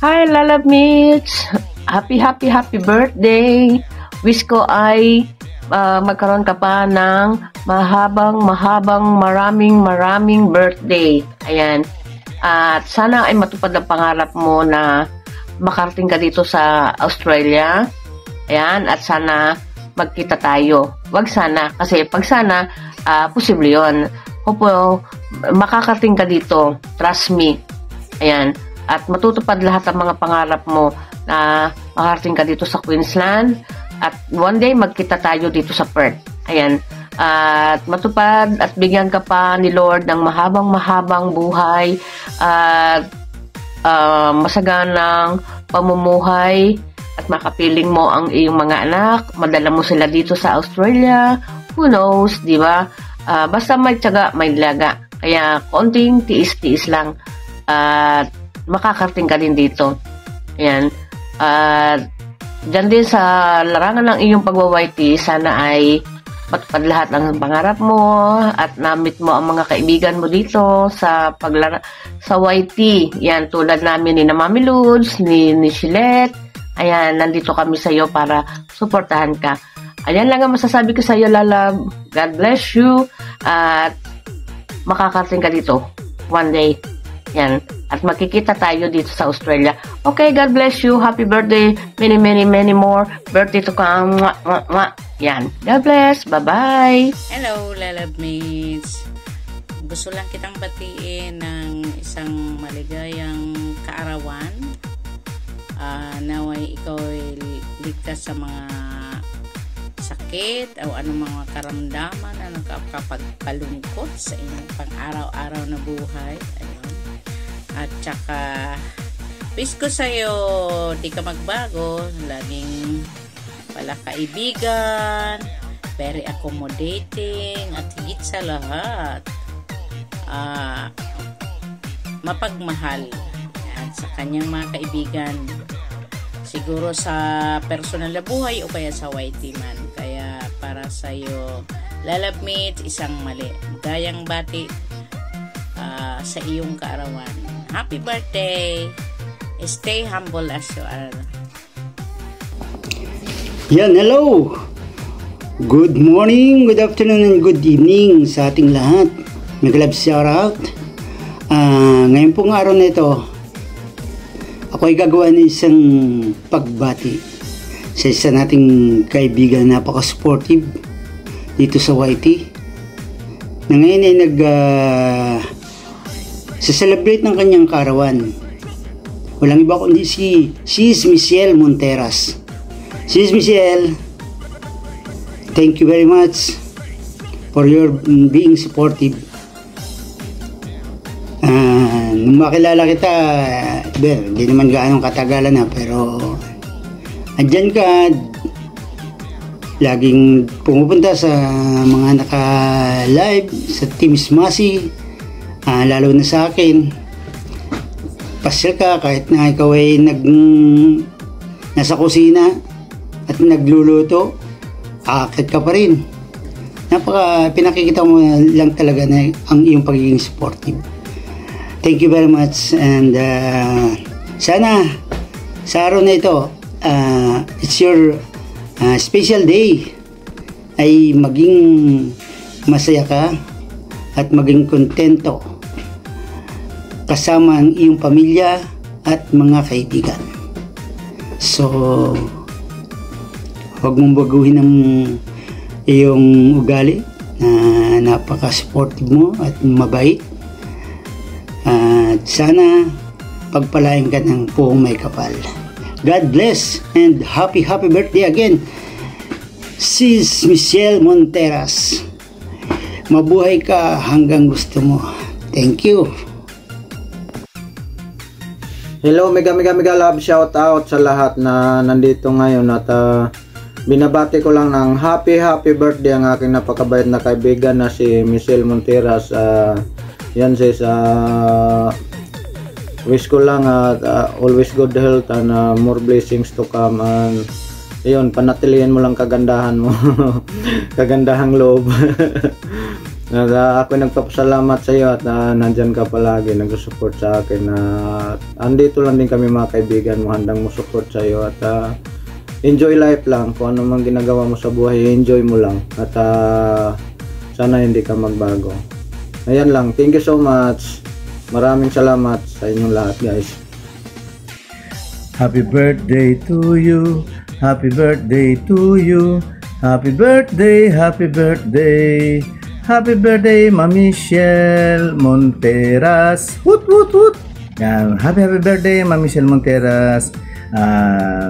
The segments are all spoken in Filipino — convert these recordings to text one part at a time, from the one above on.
Hi, Lalab Mitch! Happy birthday! Wish ko ay magkaroon ka pa ng maraming birthday. Ayan. At sana ay matupad ang pangarap mo na makarating ka dito sa Australia. Ayan. At sana magkita tayo. Wag sana. Kasi pag sana, posible yun. Hopo, makakarating ka dito. Trust me. Ayan. At matutupad lahat ng mga pangarap mo na makarating ka dito sa Queensland. At one day, magkita tayo dito sa Perth. Ayan. At matupad at bigyan ka pa ni Lord ng mahabang buhay at masaganang pamumuhay at makapiling mo ang iyong mga anak. Madala mo sila dito sa Australia. Who knows, di ba? Basta may tiyaga, may laga. Kaya konting tiis-tiis lang. At makakarating ka din dito. Ayan. At dyan din sa larangan ng iyong pagwa-YT, sana ay matupad lahat ng pangarap mo at namit mo ang mga kaibigan mo dito sa YT. Yan, tulad namin ni Mami Lods, ni Shilette. Ayan, nandito kami sa iyo para suportahan ka. Ayan lang ang masasabi ko sa iyo, Lalab. God bless you. At makakarating ka dito one day. Yan. At makikita tayo dito sa Australia. Okay, God bless you. Happy birthday. Many more birthday to come. Mwah, mwah, mwah. Yan. God bless. Bye-bye. Hello, Lalab Mates. Gusto lang kitang batiin ng isang maligayang kaarawan. Naway ikaw ay ligtas sa mga sakit o anong mga karamdaman na nagkakapagpalungkot sa inyong pang-araw-araw na buhay. Ayun. At saka, wish ko sa'yo, di ka magbago, laging pala kaibigan, very accommodating, at higit sa lahat, mapagmahal at sa kanyang mga kaibigan, siguro sa personal na buhay o kaya sa YT man. Kaya para sa'yo, Lalab Mates, isang mali. Gayang bati sa iyong kaarawan. Happy birthday! Stay humble as you are. Yan, hello! Good morning, good afternoon, and good evening sa ating lahat. Mag-love shout out. Ngayon pong araw na ito, ako ay gagawa ng isang pagbati sa isa nating kaibigan na napaka-supportive dito sa YT. Na ngayon ay sa-celebrate ng kanyang kaarawan. Walang iba kundi si Sis Michelle Monteras. Sis Michelle, thank you very much for your being supportive. Nung makilala kita, hindi naman gaano katagalan na, pero andyan ka, laging pumupunta sa mga naka-live sa Team Smasi. Lalo na sa akin, pasyal ka kahit na ikaw ay nasa kusina at nagluluto, akit ka pa rin. Pinakikita mo lang talaga na ang iyong pagiging supportive. Thank you very much, and sana sa araw na ito, it's your special day, ay maging masaya ka at maging kontento kasama ang iyong pamilya at mga kaibigan. So, huwag mong baguhin ang iyong ugali na napaka-supportive mo at mabait. At sana pagpalain ka ng puong may kapal. God bless and happy birthday again, Sis Michelle Monteras. Mabuhay ka hanggang gusto mo. Thank you. Hello, mega love shout out sa lahat na nandito ngayon at binabati ko lang ng happy birthday ang aking napakabait na kaibigan na si Michelle Monteras. Yan sis, wish ko lang always good health and more blessings to come, and yun, panatilihin mo lang kagandahan mo. Kagandahang loob. Ako nagpapasalamat sa iyo at nandyan ka palagi, nag-support sa akin. Andito lang din kami mga kaibigan mo, handang mo support sa iyo at enjoy life lang. Kung ano man ginagawa mo sa buhay, enjoy mo lang at sana hindi ka magbago. Ayan lang, thank you so much. Maraming salamat sa inyong lahat, guys. Happy birthday to you. Happy birthday to you. Happy birthday, happy birthday. Happy birthday, Mami Michelle Monteras. Woot, woot, woot. Yan. Happy birthday, Mami Michelle Monteras.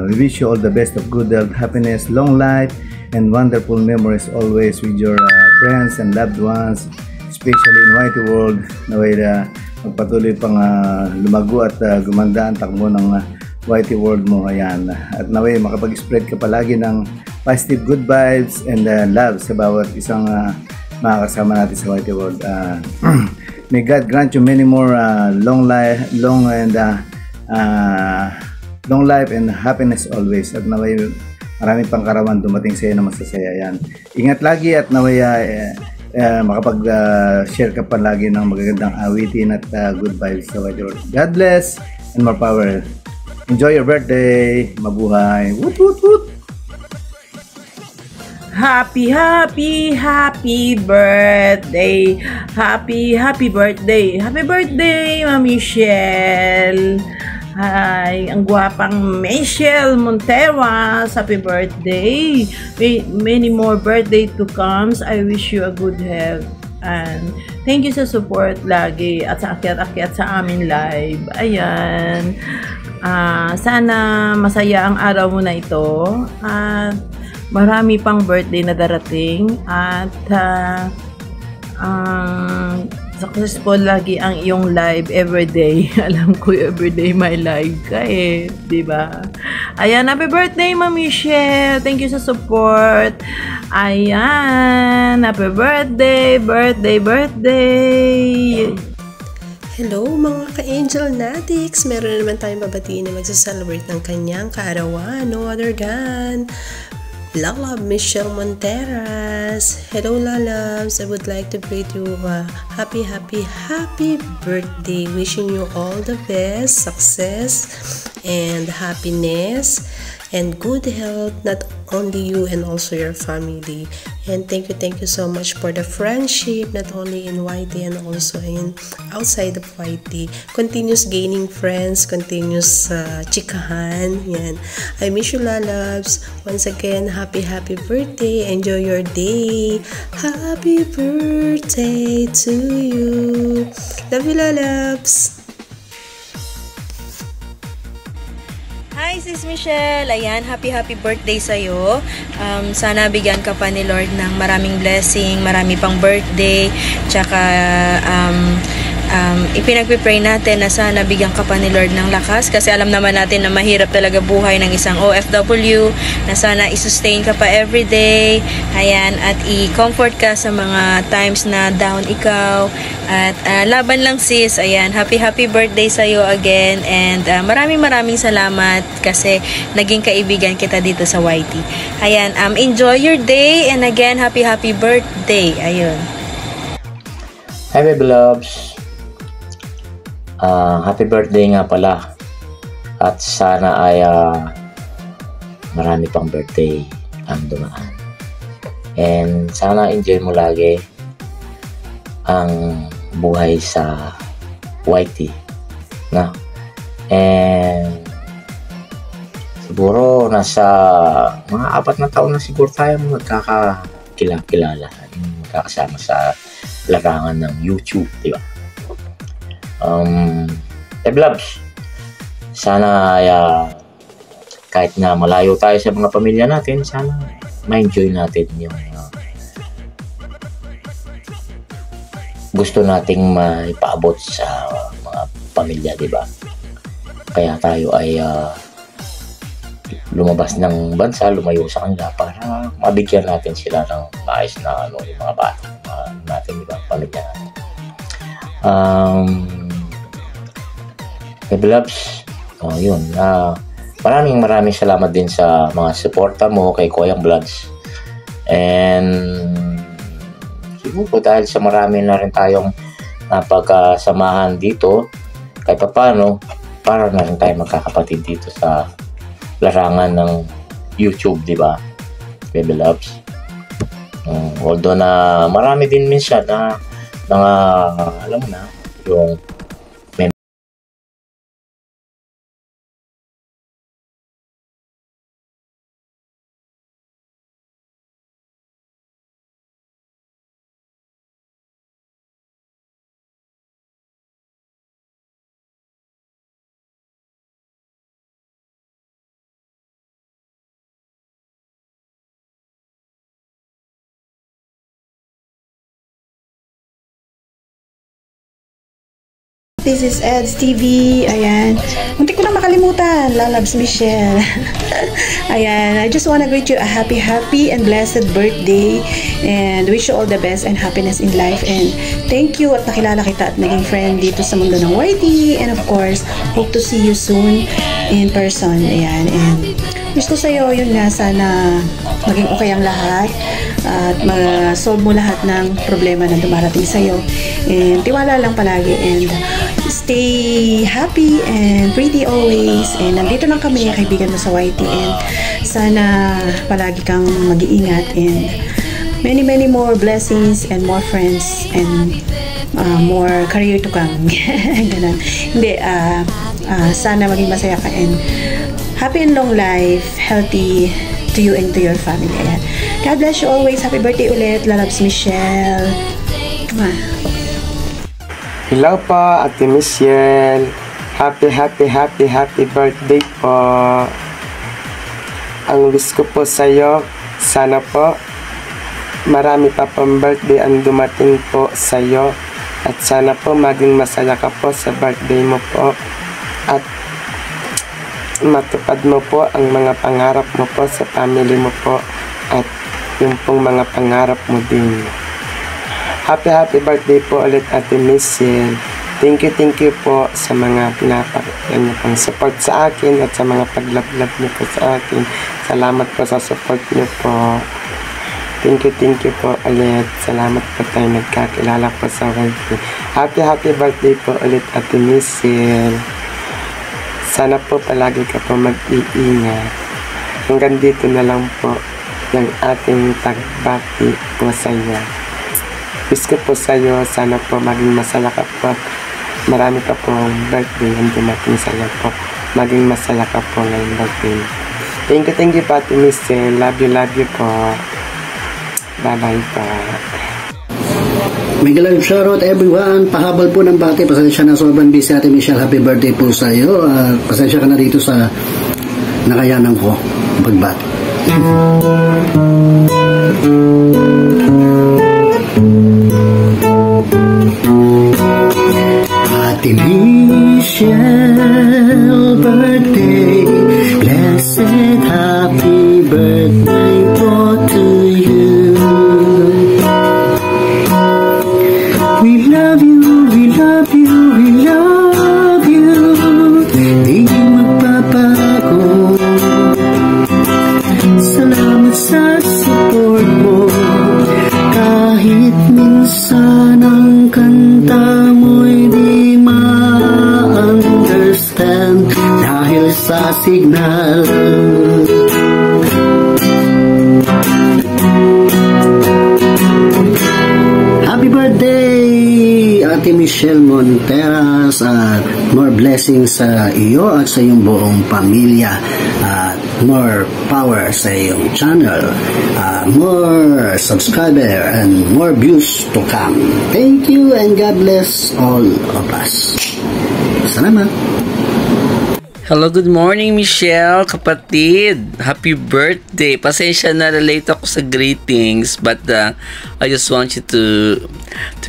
We wish you all the best of good health, happiness, long life, and wonderful memories always with your friends and loved ones, especially in Whitey World. Naway magpatuloy pang lumago at gumanda ang takbo ng Whitey World mo. Ayan. At naway makapag-spread ka palagi ng positive good vibes and love sa bawat isang makakasama natin sa Whitey World. May God grant you many more long life and happiness always. At naway maraming pang karawan dumating sa iyo na masasaya. Yan. Ingat lagi at naway makapag-share ka pa lagi ng magagandang awitin at good vibes sa Whitey World. God bless and more power. Enjoy your birthday. Mabuhay. Woot, woot, woot. Happy birthday. Happy birthday. Happy birthday, Mami Michelle. Hi, ang gwapang Michelle Monteras. Happy birthday. Many more birthday to come. I wish you a good health. And thank you sa support lagi at sa akyat-akyat sa aming live. Ayan. Sana masaya ang araw mo na ito. At marami pang birthday na darating at successful lagi ang iyong live everyday. Alam ko everyday may live ka di ba? Ayan, happy birthday, Mami Michelle. Thank you sa support. Ayan, happy birthday. Hello mga ka-Angel Natics! Meron na naman tayong babatiin na magsa-celebrate ng kanyang kaarawan. No other than Lala Michelle Monteras. Hello Lalabs! I would like to greet you a happy birthday. Wishing you all the best, success, and happiness, and good health, not only you and also your family. And thank you so much for the friendship, not only in Whitey and also in outside of Whitey. Continuous gaining friends, continuous chikahan. Yan. I miss you, Lalabs. Once again, happy birthday. Enjoy your day. Happy birthday to you. Love you, Lalabs. Hi, Sis Michelle! Ayan, happy birthday sa'yo. Sana bigyan ka pa ni Lord ng maraming blessing, marami pang birthday, tsaka ipinagpipray natin na sana bigyan ka pa ni Lord ng lakas kasi alam naman natin na mahirap talaga buhay ng isang OFW, na sana i-sustain ka pa everyday. Ayan, at i-comfort ka sa mga times na down ikaw. At laban lang sis. Ayan, happy birthday sa'yo again. And maraming salamat kasi naging kaibigan kita dito sa YT. Ayan, enjoy your day. And again, happy birthday. Ayun. Hi, baby loves. Happy birthday nga pala. At sana ay marami pang birthday ang dumaan. And sana enjoy mo lagi ang buhay sa YT na. And siguro nasa mga 4 na taon na siguro tayo magkakakilala, magkakasama sa larangan ng YouTube, di ba? Loves, sana kahit na malayo tayo sa mga pamilya natin, sana ma-enjoy natin yung gusto nating maipaabot sa mga pamilya, di ba? Kaya tayo ay lumabas ng bansa, lumayo sa kanila para mabigyan natin sila ng maayos na yung mga bata natin, di ba? Pamilya natin. Loves, yun. Maraming salamat din sa mga suporta mo kay Koyang Vlogs. And siguro dahil sa marami na rin tayong napagkasamahan dito, kahit paano, para na rin tayo magkakapatid dito sa larangan ng YouTube, di ba? Baby loves. Although na marami din minsan na alam mo na, yung This is Ed's TV. Ayan. Muntik ko na makalimutan. Lalabs Michelle. Ayan. I just wanna greet you a happy and blessed birthday. And wish you all the best and happiness in life. And thank you at nakilala kita at naging friend dito sa mundo ng YT. And of course, hope to see you soon in person. Ayan. And wish ko sa'yo yun nga, sana maging okay ang lahat. At ma-solve mo lahat ng problema na dumarating sa'yo. And tiwala lang palagi. And stay happy and pretty always. And nandito lang kami, kaibigan mo sa YT. And sana palagi kang mag-iingat. And many more blessings and more friends and more career to come. Ganun. Hindi, sana maging masaya ka and happy and long life, healthy to you and to your family. Ayan. God bless you always. Happy birthday ulit, Lalabs Michelle. Hello po, Ate Michelle. Happy birthday po. Ang wish ko po sa'yo, sana po marami pa pong birthday ang dumating po sa'yo. At sana po maging masaya ka po sa birthday mo po. At matupad mo po ang mga pangarap mo po sa family mo po. At yung pong mga pangarap mo din. Happy birthday po ulit, Ate Michelle. Thank you po sa mga pinapakita niyo pang support sa akin at sa mga paglablab niyo po sa akin. Salamat po sa support niyo po. Thank you po ulit. Salamat po tayo nagkakilala po sa YT. Happy birthday po ulit, Ate Michelle. Sana po palagi ka po mag-iingat. Hanggang dito na lang po yung ating tagbati po sa iyo. Wish ko po sa iyo, sana po maging masaya ka po. Marami pa pong birthday ang dumating sa iyo po. Maging masaya ka po ngayong birthday. Thank you po, Ate Michelle. Love you po. Bye-bye po. Mega live shoutout everyone. Pahabol po ng bati. Pasensya na sobrang busy, Ate Michelle. Happy birthday po sa iyo. Pasensya ka na dito sa nakayanan ko pagbati. Ate Michelle, birthday, blessed happy birthday po to you. We love you, di magpapago. Salamat sa support mo, kahit minsan ang kanta mo'y di ma-understand dahil sa signal. Happy birthday, Ate Michelle Monteras, at more blessings sa iyo at sa iyong buong pamilya, at more power sa iyong channel, more subscriber and more views to come. Thank you and God bless all of us. Salamat. Hello, good morning, Michelle, kapatid. Happy birthday. Pasensya na late ako sa greetings, but I just want you to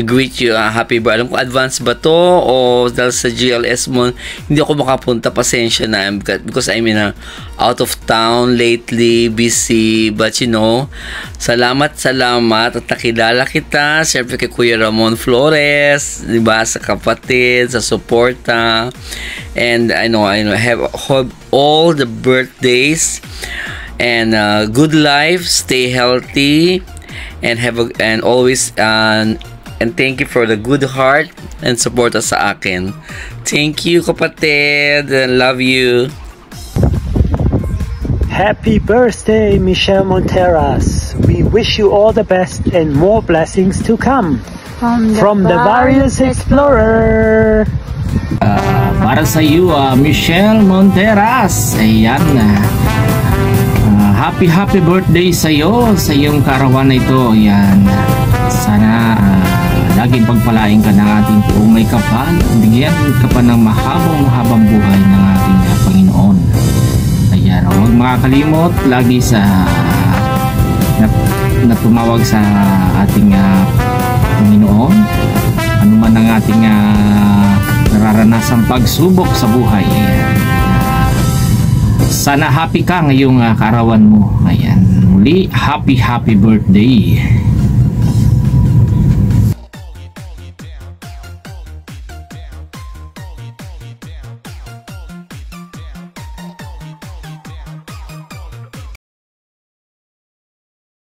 greet you. Happy birthday. Alam ko advance ba to o dahil sa GLS mo hindi ako makapunta. Pasensya na because I'm in out of town lately, busy, but you know, salamat at nakilala kita. Siyempre kay Kuya Ramon Flores, diba, sa kapatid, sa suporta. And I know have all the birthdays and good life, stay healthy, and always and thank you for the good heart and support sa akin. Thank you, kapatid. Love you. Happy birthday, Michelle Monteras. We wish you all the best and more blessings to come from the Various Explorer. Para sa iyo, Michelle Monteras. Ayan. Happy birthday sa iyo, sa iyong karawan na ito. Ayan. Sana laging pagpalain ka ng ating buong may kapal. Bigyan ka pa ng mahabang buhay ng ating Panginoon. Ayan, huwag makakalimot lagi sa na tumawag sa ating Panginoon. Ano man ang ating nararanasang pagsubok sa buhay. Ayan. Sana happy ka ngayong kaarawan mo. Ayan. Muli, happy birthday.